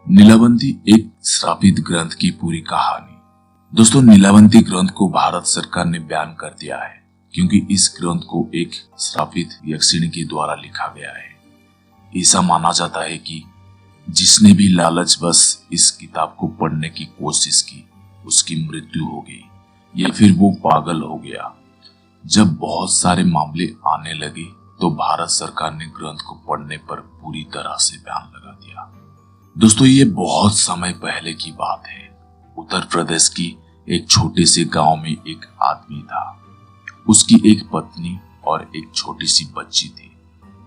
नीलावंती एक श्रापित ग्रंथ की पूरी कहानी। दोस्तों, नीलावंती ग्रंथ को भारत सरकार ने बैन कर दिया है क्योंकि इस ग्रंथ को एक श्रापित यक्षिणी के द्वारा लिखा गया है। ऐसा माना जाता है कि जिसने भी लालचवश इस किताब को पढ़ने की कोशिश की उसकी मृत्यु हो गई या फिर वो पागल हो गया। जब बहुत सारे मामले आने लगे तो भारत सरकार ने ग्रंथ को पढ़ने पर पूरी तरह से बैन लगा दिया। दोस्तों, ये बहुत समय पहले की बात है। उत्तर प्रदेश की एक छोटे से गांव में एक आदमी था। उसकी एक पत्नी और एक छोटी सी बच्ची थी।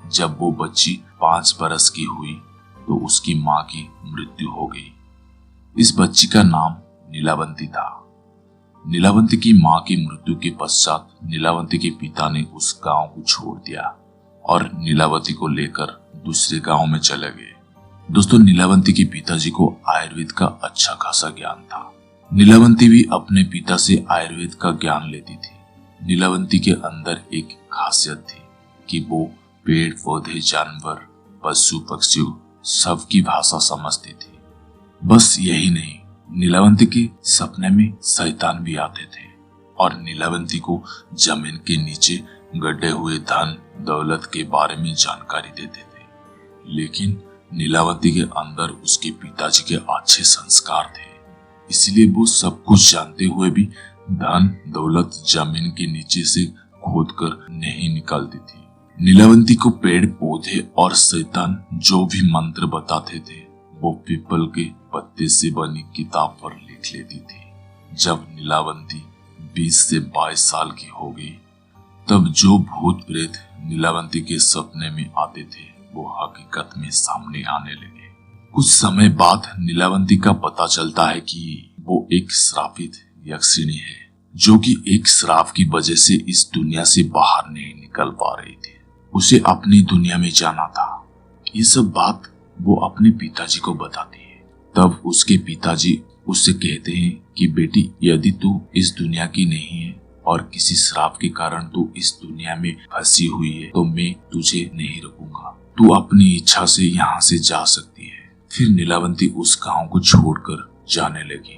जब वो बच्ची 5 बरस की हुई तो उसकी माँ की मृत्यु हो गई। इस बच्ची का नाम नीलावंती था। नीलावंती की माँ की मृत्यु के पश्चात नीलावंती के पिता ने उस गांव को छोड़ दिया और नीलावंती को लेकर दूसरे गांव में चले गए। दोस्तों, नीलावंती के पिताजी को आयुर्वेद का अच्छा खासा ज्ञान था। नीलावंती भी अपने पिता से आयुर्वेद का ज्ञान लेती थी। नीलावंती के अंदर एक खासियत थी कि वो पेड़ पौधे, जानवर, पशु पक्षियों सबकी भाषा समझती थी। बस यही नहीं, नीलावंती के सपने में शैतान भी आते थे और नीलावंती को जमीन के नीचे गड्ढे हुए धन दौलत के बारे में जानकारी देते थे। लेकिन नीलावंती के अंदर उसके पिताजी के अच्छे संस्कार थे, इसलिए वो सब कुछ जानते हुए भी धन दौलत जमीन के नीचे से खोदकर नहीं निकालती थी। नीलावंती को पेड़ पौधे और शैतान जो भी मंत्र बताते थे वो पीपल के पत्ते से बनी किताब पर लिख लेती थी। जब नीलावंती 20 से 22 साल की हो गई तब जो भूत प्रेत नीलावंती के सपने में आते थे वो हकीकत में सामने आने लगे। कुछ समय बाद नीलावंती का पता चलता है कि वो एक श्रापित यक्षिणी है जो कि एक श्राप की वजह से इस दुनिया से बाहर नहीं निकल पा रही थी। उसे अपनी दुनिया में जाना था। ये सब बात वो अपने पिताजी को बताती है। तब उसके पिताजी उससे कहते हैं कि बेटी, यदि तू इस दुनिया की नहीं है और किसी श्राप के कारण तू इस दुनिया में फंसी हुई है तो मैं तुझे नहीं रोकूंगा। तू अपनी इच्छा से यहाँ से जा सकती है। फिर नीलावंती उस गांव को छोड़कर जाने लगी।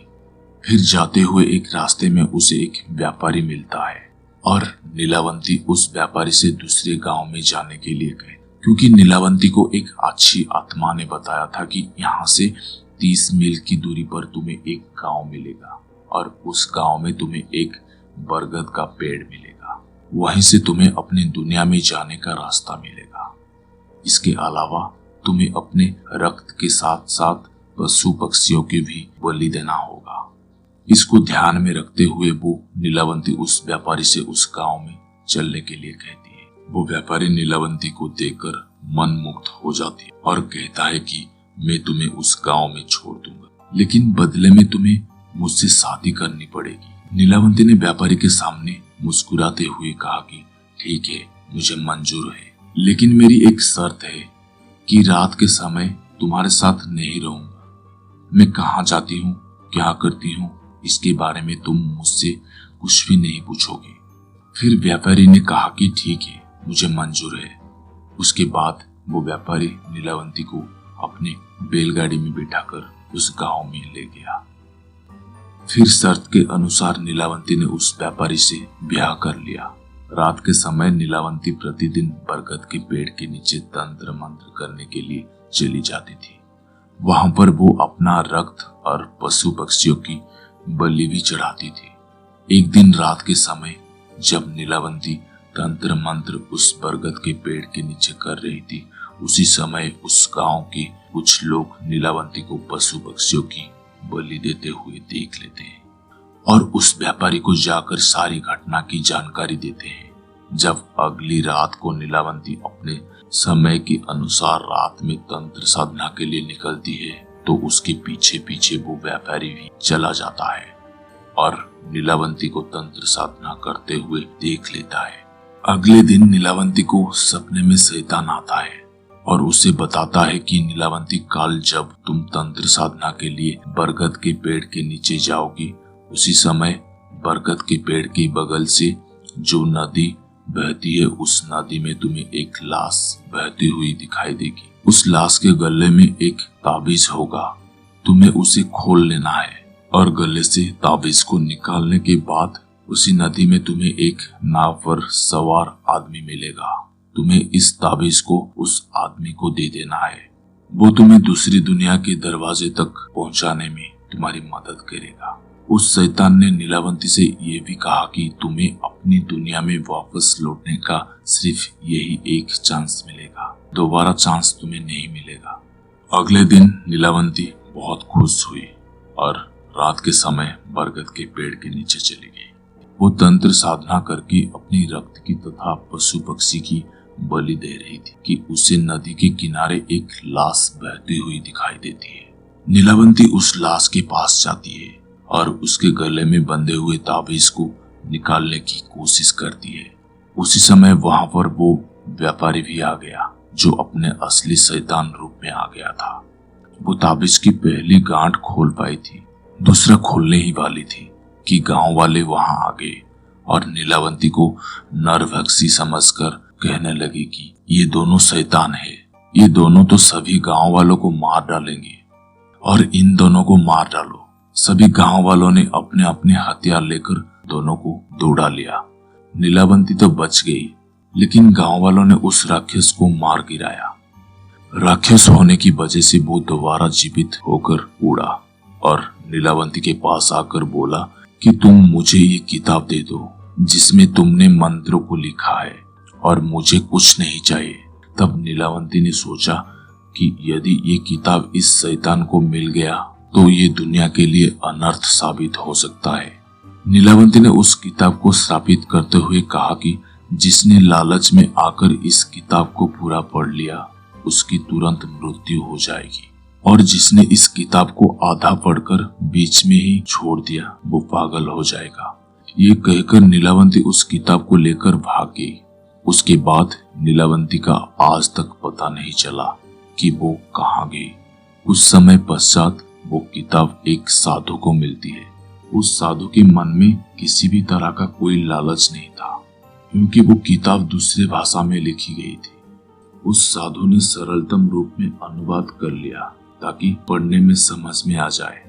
फिर जाते हुए एक रास्ते में उसे एक व्यापारी मिलता है और नीलावंती उस व्यापारी से दूसरे गांव में जाने के लिए गई क्योंकि नीलावंती को एक अच्छी आत्मा ने बताया था कि यहाँ से 30 मील की दूरी पर तुम्हें एक गांव मिलेगा और उस गांव में तुम्हें एक बरगद का पेड़ मिलेगा। वहीं से तुम्हें अपनी दुनिया में जाने का रास्ता मिलेगा। इसके अलावा तुम्हें अपने रक्त के साथ साथ पशु पक्षियों के भी बलि देना होगा। इसको ध्यान में रखते हुए वो नीलावंती उस व्यापारी से उस गांव में चलने के लिए कहती है। वो व्यापारी नीलावंती को देखकर मन मुग्ध हो जाती है और कहता है कि मैं तुम्हें उस गांव में छोड़ दूंगा, लेकिन बदले में तुम्हें मुझसे शादी करनी पड़ेगी। नीलावंती ने व्यापारी के सामने मुस्कुराते हुए कहा कि ठीक है, मुझे मंजूर है, लेकिन मेरी एक शर्त है कि रात के समय तुम्हारे साथ नहीं रहूंगा। मैं कहाँ जाती हूँ, क्या करती हूँ, इसके बारे में तुम मुझसे कुछ भी नहीं पूछोगे। फिर व्यापारी ने कहा कि ठीक है, मुझे मंजूर है। उसके बाद वो व्यापारी नीलावंती को अपने बैलगाड़ी में बिठाकर उस गांव में ले गया। फिर शर्त के अनुसार नीलावंती ने उस व्यापारी से ब्याह कर लिया। रात के समय नीलावंती प्रतिदिन बरगद के पेड़ के नीचे तंत्र मंत्र करने के लिए चली जाती थी। वहां पर वो अपना रक्त और पशु पक्षियों की बलि भी चढ़ाती थी। एक दिन रात के समय जब नीलावंती तंत्र मंत्र उस बरगद के पेड़ के नीचे कर रही थी, उसी समय उस गांव के कुछ लोग नीलावंती को पशु पक्षियों की बलि देते हुए देख लेते हैं और उस व्यापारी को जाकर सारी घटना की जानकारी देते हैं। जब अगली रात को नीलावंती अपने समय के अनुसार रात में तंत्र साधना के लिए निकलती है तो उसके पीछे पीछे वो व्यापारी भी चला जाता है और नीलावंती को तंत्र साधना करते हुए देख लेता है। अगले दिन नीलावंती को सपने में शैतान आता है और उसे बताता है कि नीलावंती, कल जब तुम तंत्र साधना के लिए बरगद के पेड़ के नीचे जाओगी, उसी समय बरगद के पेड़ के बगल से जो नदी बहती है उस नदी में तुम्हें एक लाश बहती हुई दिखाई देगी। उस लाश के गले में एक ताबीज होगा, तुम्हें उसे खोल लेना है और गले से ताबीज को निकालने के बाद उसी नदी में तुम्हें एक नाव पर सवार आदमी मिलेगा। तुम्हें इस ताबीज को उस आदमी को दे देना है। वो तुम्हें दूसरी दुनिया के दरवाजे तक पहुंचाने में तुम्हारी मदद करेगा। उस शैतान ने नीलावंती से ये भी कहा कि तुम्हें अपनी दुनिया में वापस लौटने का सिर्फ यही एक चांस मिलेगा, दोबारा चांस तुम्हें नहीं मिलेगा। अगले दिन नीलावंती बहुत खुश हुई और रात के समय बरगद के पेड़ के नीचे चली गई। वो तंत्र साधना करके अपनी रक्त की तथा पशु पक्षी की बलि दे रही थी कि उसे नदी के किनारे एक लाश बहती हुई दिखाई देती है। नीलावंती उस लाश के पास जाती है और उसके गले में बंधे हुए ताबीज को निकालने की कोशिश करती है। उसी समय वहां पर वो व्यापारी भी आ गया जो अपने असली शैतान रूप में आ गया था। वो ताबीज की पहली गांठ खोल पाई थी, दूसरा खोलने ही वाली थी कि गांव वाले वहां आ गए और नीलावंती को नरभक्षी समझकर कहने लगे कि ये दोनों शैतान है, ये दोनों तो सभी गांव वालों को मार डालेंगे और इन दोनों को मार डालो। सभी गांव वालों ने अपने अपने हथियार लेकर दोनों को दौड़ा लिया। नीलावंती तो बच गई, लेकिन गांव वालों ने उस राक्षस को मार गिराया। राक्षस होने की वजह से वो दोबारा जीवित होकर उड़ा और नीलावंती के पास आकर बोला कि तुम मुझे ये किताब दे दो जिसमें तुमने मंत्रों को लिखा है और मुझे कुछ नहीं चाहिए। तब नीलावंती ने सोचा कि यदि ये किताब इस शैतान को मिल गया तो ये दुनिया के लिए अनर्थ साबित हो सकता है। नीलावंती ने उस किताब को श्रापित करते हुए कहा कि जिसने लालच में आकर इस किताब को पूरा पढ़ लिया उसकी तुरंत मृत्यु हो जाएगी और जिसने इस किताब को आधा पढ़कर बीच में ही छोड़ दिया वो पागल हो जाएगा। ये कहकर नीलावंती उस किताब को लेकर भाग गई। उसके बाद नीलावंती का आज तक पता नहीं चला कि वो कहाँ गई। कुछ समय पश्चात वो किताब एक साधु को मिलती है। उस साधु के मन में किसी भी तरह का कोई लालच नहीं था क्योंकि वो किताब दूसरे भाषा में लिखी गई थी। उस साधु ने सरलतम रूप में अनुवाद कर लिया ताकि पढ़ने में समझ में आ जाए।